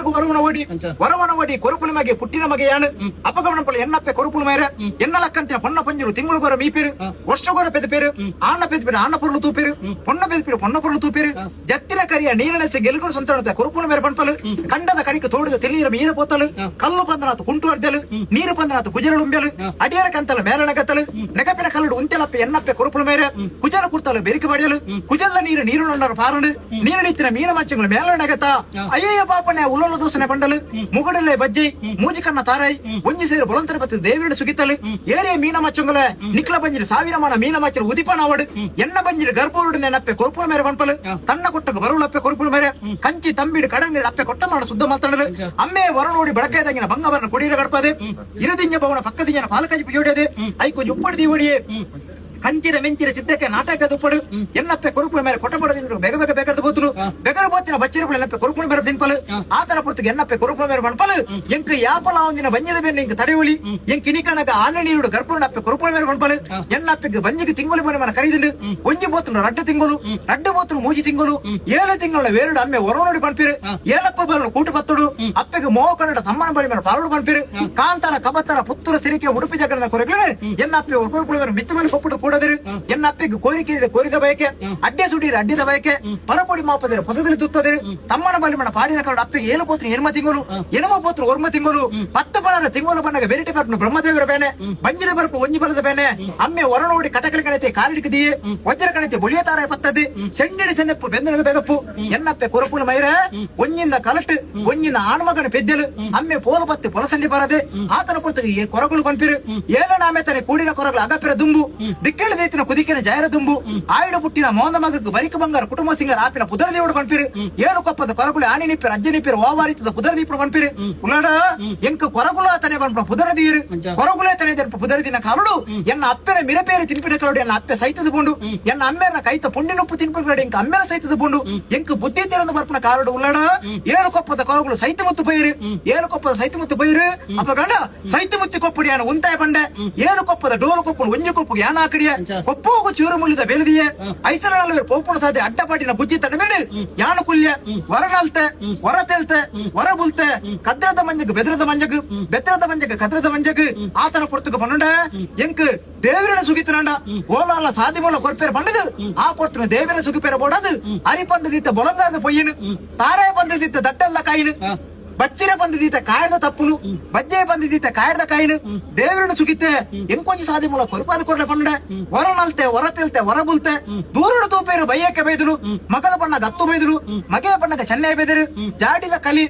ಕೊರಪುలకు ವರವನ ಓಡಿ ಕೊರಪುಲ ಮಗೆ ಪುಟ್ಟಿನ ಮಗೆಯಾನು ಅಪಗಮನ ಪಲ್ಲ ಎನ್ನಪ್ಪೆ ಕೊರಪುಲ ಮೇರ ಎನ್ನಲಕ್ಕಂತಿನ ಪೊನ್ನ ಪಂಜರು ತಿಂಗಳು ಗೊರ ಮೀಪೇರು ವರ್ಷಗೊರ ಪೆದ ಪೇರು ಆನ ಪೆದ ಪೇರು ಆನ ಪೊರ್ಲು ತೂಪೇರು ಪೊನ್ನ ಪೆದ ಪೇರು ಪೊನ್ನ ಪೊರ್ಲು ತೂಪೇರು ಜತ್ತಿನ ಕರಿಯ ನೀರನೆಸೆ ಗೆಲ್ಗುರು ಸಂತಾನತೆ ಕೊರಪುಲ ಮೇರ ಪಂಪಲು ಕಂಡದ ಕಣಿಕ ತೋಡಿದ ತೆಲೀರ ಮೀರ ಪೋತಲು ಕಲ್ಲು ಪಂದನಾತು ಕುಂಟು ಅರ್ದಲು ನೀರು ಪಂದನಾತು ಕುಜರ ಉಂಬೆಲು ಅಡಿಯರ ಕಂತಲು ಮೇರಣಗತ್ತಲು ನೆಗಪಿನ ಕಲ್ಲಡು ಉಂತೆಲಪ್ಪೆ ಎನ್ನಪ್ಪೆ ಕೊರಪುಲ ಮೇರ ಕುಜರ ಕುರ್ತಲು ಬೆರಿಕೆ ಬಡಿಯಲು ಕುಜಲ್ಲ ನೀರು ನೊಂಡರ ಪಾರಡು ನೀರು ನಿತ್ತಿನ ಮೀನ ಮಚ್ಚಗಳು ಮೇಲಣಗತ ಅಯ್ಯಯ್ಯ ಪಾಪನೆ ಉಲ್ಲೋಲ ದೋಸನೆ ಬಂಡಲು ಮುಗುಡಲೆ ಬಜ್ಜಿ ಮೂಜಿಕನ್ನ ತಾರೈ ಒಂಜಿ ಸೇರು ಬೊಲಂತರ ಬತ್ತು ದೇವಿರಡು ಸುಗಿತ್ತಲು ಏರಿಯ ಮೀನ ಮಚ್ಚಂಗಲ ನಿಕ್ಲ ಬಂಜಿರು ಸಾವಿರಮಾನ ಮೀನ ಮಚ್ಚರು ಉದಿಪನ ಅವಡು ಎನ್ನ ಬಂಜಿರು ಗರ್ಭೋರುಡು ನೆನಪ್ಪೆ ಕೊರಪುಳ ಮೇರೆ ಬಂಪಲು ತನ್ನ ಕೊಟ್ಟಗ ಬರುಳಪ್ಪೆ ಕೊರಪುಳ ಮೇರೆ ಕಂಚಿ ತಂಬಿಡು ಕಡಂಗಿಡು ಅಪ್ಪೆ ಕೊಟ್ಟ ಮಾಡ ಸುದ್ದ ಮಾತಾಡಲು ಅಮ್ಮೆ ವರ ನೋಡಿ ಬೆಳಕೈದಂಗಿನ ಬಂಗವರನ್ನ ಕೊಡಿರ ಗಡಪದೆ ಇರದಿಂಜ ಭವನ ಪಕ್ಕದಿಂಜನ ಪಾಲಕಜಿ ಪುಜೋಡಿಯದೆ ಐಕೊಂಜಿ ಉಪ್ಪಡಿ ದೀವಡಿಯೇ ಕಂಚಿನ ಮೆಂಚಿನ ಚಿತ್ತಕ್ಕೆ ನಾಟಕದ ಉಪ್ಪಡು ಎನ್ನಪ್ಪೆ ಕೊರಪುಳ ಮೇಲೆ ಕೊಟ್ಟಬಡದಿಂದ್ರು ಬೆಗ ಬೆಗ ಬೆಗದ ಬೋತಲು ಬೆಗರ ಬೋತಿನ ಬಚ್ಚಿರಪುಳ ಎನ್ನಪ್ಪೆ ಕೊರಪುಳ ಮೇರೆ ದಿನ್ಪಲು ಆತನ ಪುರ್ತಕ್ಕೆ ಎನ್ನಪ್ಪೆ ಕೊರಪುಳ ಮೇರೆ ಬಣ್ಪಲು ಎಂಕ ಯಾಪಲ ಒಂದಿನ ಬಂಜದ ಬೇರೆ ಇಂಕ ತಡೆಯುಳಿ ಎಂಕ ಇನಿಕಣಗ ಆನ ನೀರುಡು ಗರ್ಭುಂಡಪ್ಪೆ ಕೊರಪುಳ ಮೇರೆ ಬಣ್ಪಲು ಎನ್ನಪ್ಪೆಗೆ ಬಂಜಿಗೆ ತಿಂಗಳು ಮನೆ ಮನ ಕರೀದಿಂಡು ಒಂಜಿ ಬೋತಲು ರಡ್ಡು ಬೋತಲು ಮೂಜಿ ತಿಂಗಳು 7 ತಿಂಗಳ ವೇರುಡು ಅಮ್ಮೆ ಹೊರ ನೋಡಿ ಬಣ್ಪಿರು ಏಳಪ್ಪ ಬರಲು ಕೂಟು ಪತ್ತುಡು ಅಪ್ಪೆಗೆ ಮೋಹ ಕನ್ನಡ ತಮ್ಮನ ಬಳಿ ಮೇಲೆ ಪಾರುಡು ಬಣ್ಪಿರು ಕಾಂತನ ಕಬತ್ತನ ಪುತ್ತೂರ ಸಿರಿಕೆ ಉಡುಪಿ ಜಗನ ಕೊರಗಳು ಎನ್ನಪ್ಪೆ ಕೊರಪುಳ ಮೇರೆ ಮಿತ್ತ ಮೇಲೆ ಕೊಪ್ಪುಡು ಎನ್ನ ಅಪ್ಪೆಗೆ ಕೋರಿಕೆ ಕೋರಿದ ಬಯಕೆ ಅಡ್ಡೆ ಸುಡೀರ ಅಡ್ಡಿದ ಬಯಕೆ ಪರಪೊಡಿ ಮಾಪದರೆ ಹೊಸದಲ್ಲಿ ತುತ್ತದೆ ತಮ್ಮನ ಬಲಿಮಣ ಪಾಡಿನ ಕರಡು ಅಪ್ಪೆಗೆ ಏಳು ಪೋತ್ರ ಎನ್ಮ ತಿಂಗಳು ಎನಮ ಪೋತ್ರ ಒರ್ಮ ತಿಂಗಳು 10 ಬಣದ ತಿಂಗಳು ಬಣ್ಣಗ ಬೆರಿಟಿ ಬರ್ಪು ಬ್ರಹ್ಮದೇವರ ಬೇನೆ ಬಂಜಿನ ಬರ್ಪು ಒಂಜಿ ಬಲದ ಬೇನೆ ಅಮ್ಮೆ ಹೊರ ನೋಡಿ ಕಟಕಲಿ ಕಣತೆ ಕಾರಿಡಿಕದಿಯೇ ವಜ್ರ ಕಣತೆ ಬೊಳಿಯ ತಾರ ಪತ್ತದಿ ಸೆಂಡಿಡಿ ಸೆನ್ನೆಪ್ಪು ಬೆಂದನದ ಬೆಗಪ್ಪು ಎನ್ನಪ್ಪೆ ಕೊರಪುನ ಮೈರ ಒಂಜಿಂದ ಕಲಟ್ ಒಂಜಿನ ಆಣ್ಮಗನ ಪೆದ್ದಲು ಅಮ್ಮೆ ಪೋಲು ಬತ್ತಿ ಪೊಲಸಂಡಿ ಬರದೆ ಆತನ ಪುರ್ತಗೆ ಕೊರಗುಲು ಬಂಪಿರು ಏಳ ನಾಮೆ ತನೆ ಕೂಡಿನ ಕೊರಗಳು ಅಗಪಿರ ದುಂಬು ದಿಕ್ಕಳ ಕುದಿಕೆನ ಜಯರ ದುಂಬು ಆಯ್ಡು ಪುಟ್ಟಿನ ಮೋಂದ ಮಗಕ್ಕೆ ಬರಿಕ ಬಂಗಾರ ಕುಟುಂಬ ಸಿಂಗರ ಆಪಿನ ಪುದರ ದೇವಡು ಬಣ್ಪಿರು ಏಳು ಕೊಪ್ಪದ ಕೊರಗುಲೆ ಆಣಿ ನಿಪ್ಪಿರ ಅಜ್ಜ ನಿಪ್ಪಿರ ಓವಾರಿತದ ಪುದರ ದೀಪ ಬಣ್ಪಿರು ಉಳ್ಳಾಡ ಎಂಕ ಕೊರಗುಲ ತನೆ ಬಣ್ಪ ಪುದರ ದೀರು ಕೊರಗುಲೆ ತನೆ ಪುದರ ದಿನ ಕಾರುಡು ಎನ್ನ ಅಪ್ಪೆನ ಮಿರಪೇರಿ ತಿನ್ಪಿನ ಕರಡು ಎನ್ನ ಅಪ್ಪೆ ಸೈತದ ಬುಂಡು ಎನ್ನ ಅಮ್ಮೆನ ಕೈತ ಪುಂಡಿನುಪ್ಪು ತಿನ್ಪಿನ ಎಂಕ ಅಮ್ಮೆನ ಸೈತದ ಬುಂಡು ಎಂಕ ಬುದ್ಧಿ ತೆರೆದ ಬರ್ಪನ ಕಾರುಡು ಉಳ್ಳಾಡ ಏಳು ಕೊಪ್ಪದ ಕೊರಗುಲು ಸೈತ ಮುತ್ತು ಬೈರು ಏಳು ಕೊಪ್ಪದ ಸೈತ ಮುತ್ತು ಬೈರು ಅಪ್ಪ ಗಂಡ ಸೈತ ಮುತ್ತಿ ಕೊಪ್ಪಡಿ ಅನ್ನ ಉಂತಾಯ ಬಂಡೆ ಏಳು ಕೊಪ್ಪದ ಡೋಲು ಕೊಪ್ಪು ಒಂಜಿ ಕೊಪ್ಪು ಯಾನ ಆಕಡಿಯ ಕೊಪ್ಪೋಗು ಚೂರು ಮುಳ್ಳಿದ ಬೆಳೆದಿಯೇ ಐಸಲ ಪೋಪುಣ ಸಾಧೆ ಅಡ್ಡಪಾಟಿನ ಬುಜ್ಜಿ ತಡಬೇಡಿ ಯಾನ ಕುಲ್ಯ ವರನಲ್ತೆ ವರತೆಲ್ತೆ ವರಬುಲ್ತೆ ಕದ್ರದ ಮಂಜಗ್ ಬೆದ್ರದ ಮಂಜಗ್ ಬೆದ್ರದ ಮಂಜಗ್ ಕದ್ರದ ಮಂಜಗ್ ಆತನ ಪುರ್ತಕ ಪನ್ನೊಂಡ ಎಂಕ್ ದೇವರನ ಸುಗಿತನಂಡ ಓಲಾಲ ಸಾದಿ ಮೂಲ ಕೊರ್ಪೇರ ಬಂಡದು ಆ ಪುರ್ತನ ದೇವರ ಸುಗಿಪೇರ ಬೋಡದು ಅರಿಪಂದದಿತ್ತ ಬೊಲಂಗಾದ ಪೊಯ್ಯನು ತಾರೆ ಬಂದದಿತ್ತ ದಟ್ಟಲ್ಲ ಕಾಯಿನು ಬಚ್ಚಿರ ಬಂದಿದ್ದೀತ ಕಾಯ್ದ ತಪ್ಪುನು ಬಜ್ಜೆ ಬಂದಿದ್ದೀತ ಕಾಯ್ದ ಕಾಯಿನು ದೇವರನ್ನು ಸುಗಿತ್ತೆ ಎಂಕೊಂಜಿ ಸಾದಿ ಮೂಲ ಕೊರಪಾದ ಕೊರಲೆ ಪಂಡ ಹೊರನಲ್ತೆ ಹೊರತೆಲ್ತೆ ಹೊರಬುಲ್ತೆ ದೂರಡು ತೂಪೇರು ಬಯ್ಯಕ್ಕೆ ಬೈದರು ಮಗನ ಬಣ್ಣಗ ಹತ್ತು ಬೈದರು ಮಗೆ ಬಣ್ಣಗ ಚೆನ್ನೈ ಬೆದರು ಜಾಡಿದ ಕಲಿ